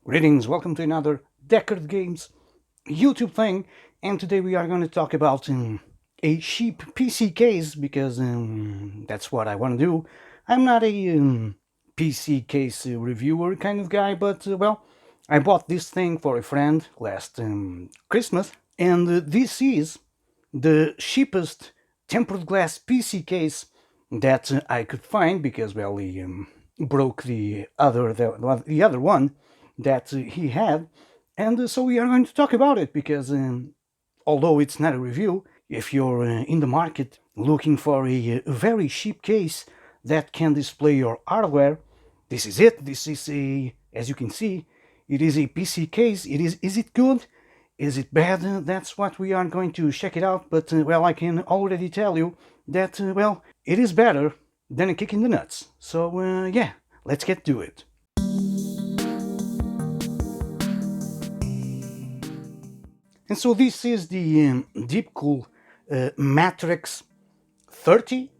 Greetings, welcome to another Deckard Games YouTube thing, and today we are going to talk about a cheap PC case, because that's what I want to do. I'm not a PC case reviewer kind of guy, but well, I bought this thing for a friend last Christmas, and this is the cheapest tempered glass PC case that I could find, because well, he broke the other one that he had, and so we are going to talk about it, because although it's not a review, if you're in the market looking for a very cheap case that can display your hardware, this is it. This is as you can see, it is a PC case. Is it good? Is it bad? That's what we are going to check it out, but well, I can already tell you that well, it is better than a kick in the nuts. So yeah, let's get to it. And so this is the Deepcool MATREXX 30,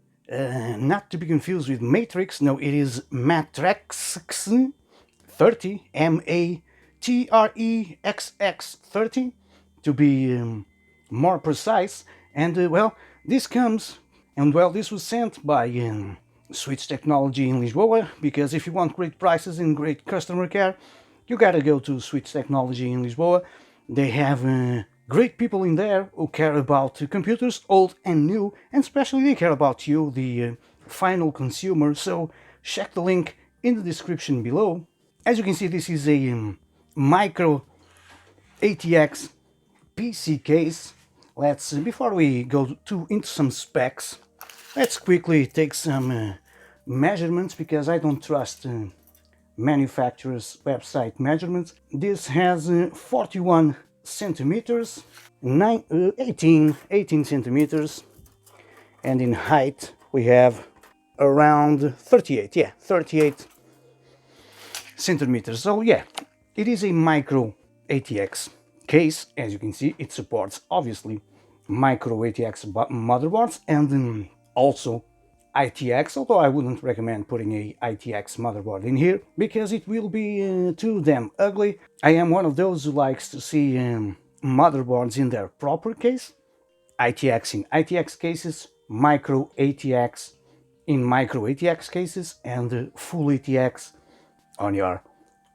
not to be confused with Matrix. No, it is MATREXX 30, MATREXX 30, to be more precise. And well, this comes, and well, this was sent by Switch Technology in Lisboa, because if you want great prices and great customer care, you gotta go to Switch Technology in Lisboa. They have great people in there who care about computers, old and new, and especially they care about you, the final consumer. So check the link in the description below. As you can see, this is a micro ATX PC case. Let's, before we go into some specs, let's quickly take some measurements, because I don't trust manufacturer's website measurements. This has 41 centimeters, 18 centimeters, and in height we have around 38 centimeters. So yeah, it is a micro ATX case. As you can see, it supports obviously micro ATX motherboards and also ITX, although I wouldn't recommend putting a ITX motherboard in here, because it will be too damn ugly. I am one of those who likes to see motherboards in their proper case. ITX in ITX cases, micro ATX in micro ATX cases, and full ATX on your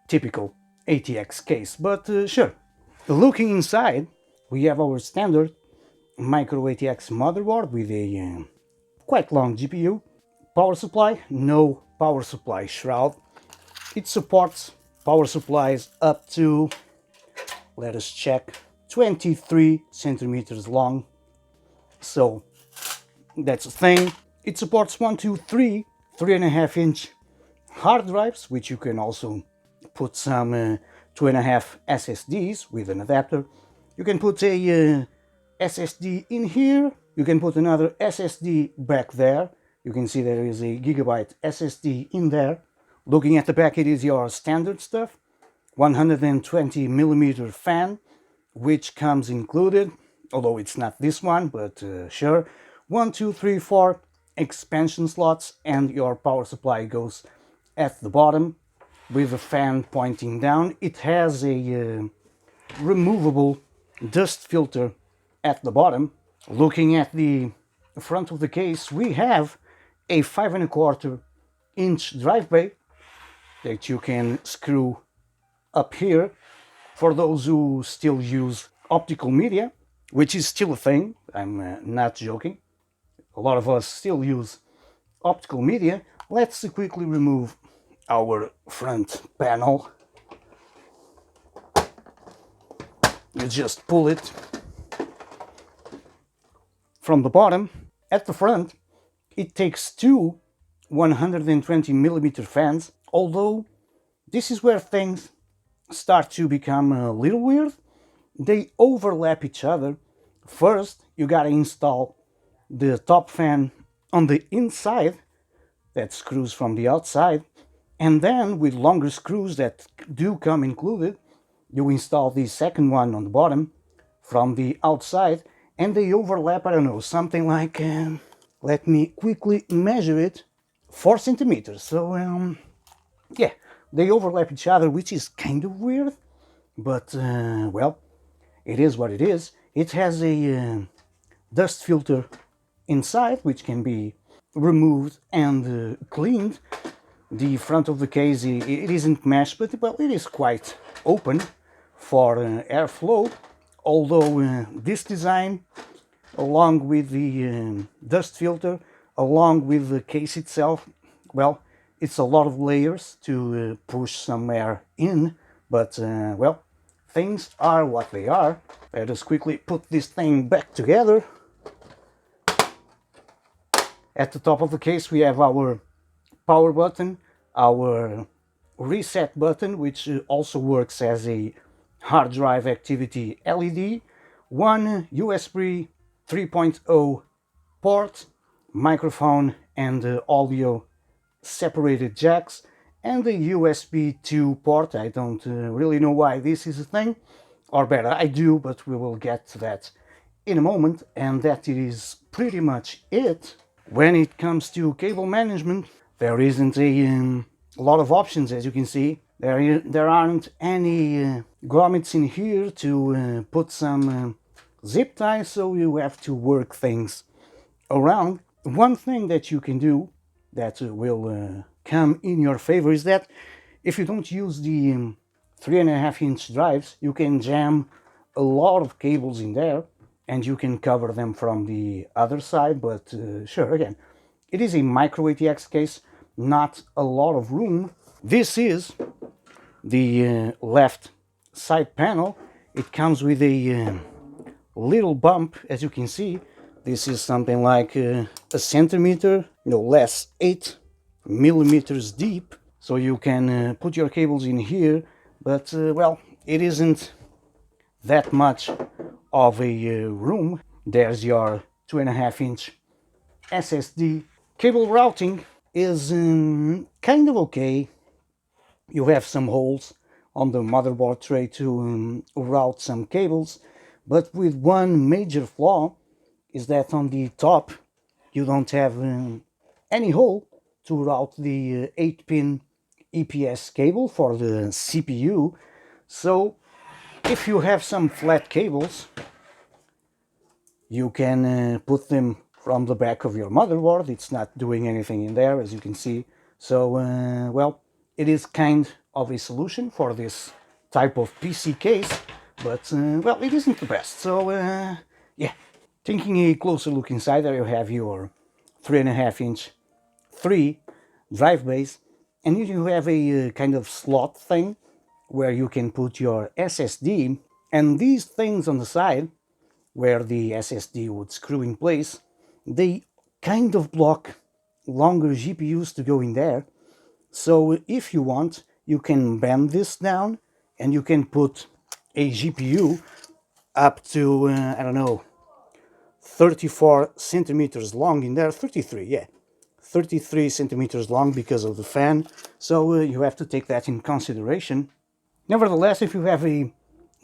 typical ATX case. But sure, looking inside, we have our standard micro ATX motherboard with a quite long GPU. Power supply, no power supply shroud. It supports power supplies up to, let us check, 23 centimeters long. So that's a thing. It supports 1, 2, 3, 3.5-inch hard drives, which you can also put some 2.5 SSDs with an adapter. You can put a SSD in here. You can put another SSD back there. You can see there is a gigabyte SSD in there. Looking at the back, it is your standard stuff. 120mm fan, which comes included, although it's not this one, but sure. 1, 2, 3, 4 expansion slots, and your power supply goes at the bottom with a fan pointing down. It has a removable dust filter at the bottom. Looking at the front of the case, we have a 5.25-inch drive bay that you can screw up here for those who still use optical media, which is still a thing. I'm not joking. A lot of us still use optical media. Let's quickly remove our front panel. You just pull it from the bottom. At the front, it takes two 120mm fans, although this is where things start to become a little weird. They overlap each other. First, you gotta install the top fan on the inside that screws from the outside, and then with longer screws that do come included, you install the second one on the bottom from the outside, and they overlap, I don't know, something like, let me quickly measure it, 4 centimeters. So yeah, They overlap each other, which is kind of weird, but well, it is what it is. It has a dust filter inside, which can be removed and cleaned. The front of the case, it isn't mesh, but well, it is quite open for airflow, although this design, along with the dust filter, along with the case itself, well, it's a lot of layers to push some air in, but well, things are what they are. Let us quickly put this thing back together. At the top of the case we have our power button, our reset button, which also works as a hard drive activity LED, one USB 3.0 port, microphone and audio separated jacks, and the USB 2 port. I don't really know why this is a thing, or better, I do, but we will get to that in a moment, and that is pretty much it. When it comes to cable management, there isn't a lot of options, as you can see. There aren't any grommets in here to put some zip ties, so you have to work things around. One thing that you can do that will come in your favor is that if you don't use the 3.5-inch drives, you can jam a lot of cables in there and you can cover them from the other side. But sure, again, it is a micro ATX case, not a lot of room. This is the left side panel. It comes with a little bump, as you can see. This is something like a centimeter, no less, 8 millimeters deep. So you can put your cables in here, but well, it isn't that much of a room. There's your 2.5-inch SSD. Cable routing is kind of okay. You have some holes on the motherboard tray to route some cables, but with one major flaw is that on the top you don't have any hole to route the 8-pin EPS cable for the CPU. So if you have some flat cables, you can put them from the back of your motherboard. It's not doing anything in there, as you can see. So well, it is kind of a solution for this type of PC case, but well, it isn't the best. So yeah, taking a closer look inside, there you have your 3.5-inch 3 drive base, and you have a kind of slot thing where you can put your SSD, and these things on the side where the SSD would screw in place, they kind of block longer GPUs to go in there. So if you want, you can bend this down and you can put a GPU up to, I don't know, 34 centimeters long in there. 33, yeah, 33 centimeters long because of the fan. So you have to take that in consideration. Nevertheless, if you have a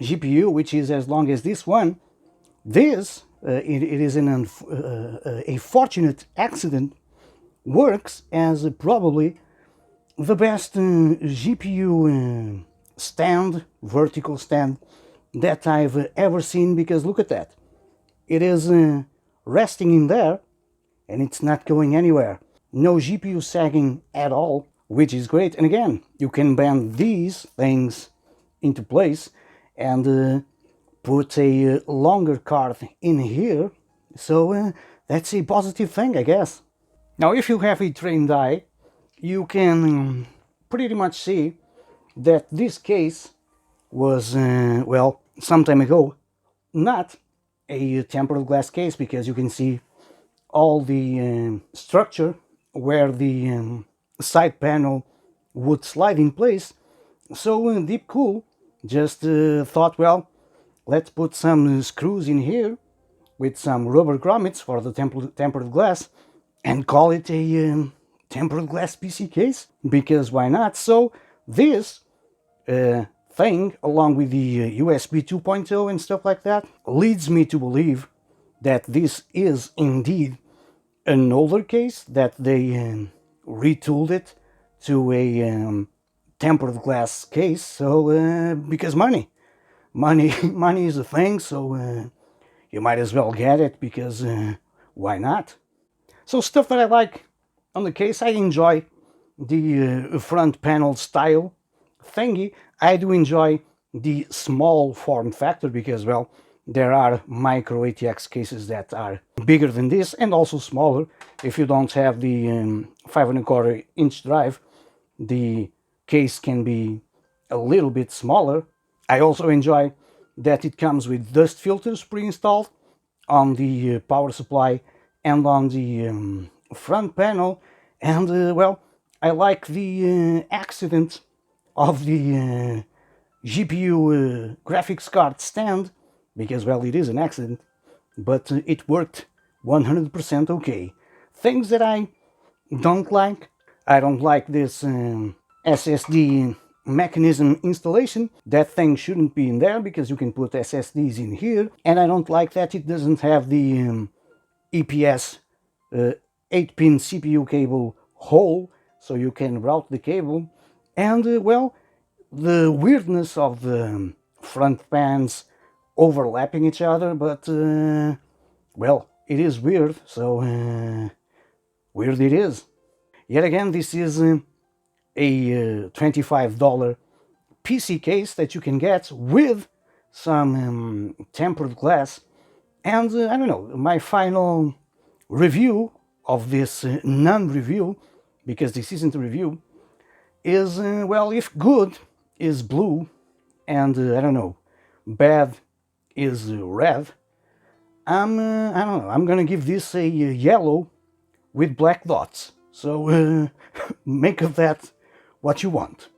GPU which is as long as this one, this, it is a fortunate accident, works as probably the best GPU stand, vertical stand, that I've ever seen, because look at that. It is resting in there and it's not going anywhere. No GPU sagging at all, which is great. And again, you can bend these things into place and put a longer card in here. So that's a positive thing, I guess. Now, if you have a trained eye, you can pretty much see that this case was, well, some time ago, not a tempered glass case, because you can see all the structure where the side panel would slide in place. So Deepcool just thought, well, let's put some screws in here with some rubber grommets for the tempered glass and call it a tempered glass PC case, because why not? So this thing, along with the USB 2.0 and stuff like that, leads me to believe that this is indeed an older case, that they retooled it to a tempered glass case, so because money money is a thing, so you might as well get it, because why not? So stuff that I like on the case, I enjoy the front panel style thingy. I do enjoy the small form factor, because, well, there are micro ATX cases that are bigger than this and also smaller. If you don't have the 5¼ inch drive, the case can be a little bit smaller. I also enjoy that it comes with dust filters pre-installed on the power supply and on the front panel. And well, I like the accident of the GPU graphics card stand, because, well, it is an accident, but it worked 100% okay. Things that I don't like: I don't like this SSD mechanism installation. That thing shouldn't be in there, because you can put SSDs in here. And I don't like that it doesn't have the EPS 8-pin CPU cable hole, so you can route the cable. And well, the weirdness of the front pans overlapping each other, but well, it is weird, so weird it is. Yet again, this is a $25 PC case that you can get with some tempered glass. And I don't know, my final review of this non-review, because this isn't a review, is, well, if good is blue and I don't know, bad is red, I don't know, I'm gonna give this a yellow with black dots. So make of that what you want.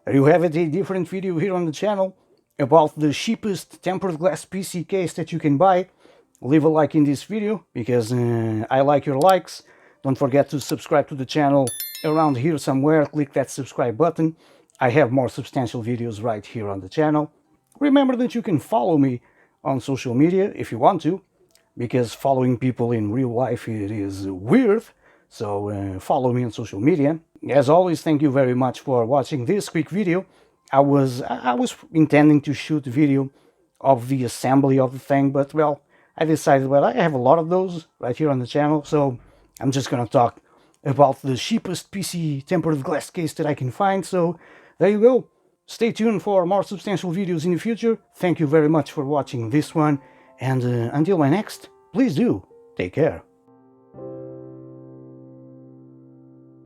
There you have it, a different video here on the channel about the cheapest tempered glass PC case that you can buy. Leave a like in this video, because I like your likes. Don't forget to subscribe to the channel around here somewhere. Click that subscribe button. I have more substantial videos right here on the channel. Remember that you can follow me on social media if you want to, because following people in real life, it is weird. So follow me on social media. As always, thank you very much for watching this quick video. I was intending to shoot a video of the assembly of the thing, but, well, I decided, well, I have a lot of those right here on the channel, so I'm just gonna talk about the cheapest PC tempered glass case that I can find. So there you go. Stay tuned for more substantial videos in the future. Thank you very much for watching this one, and until my next, please do take care.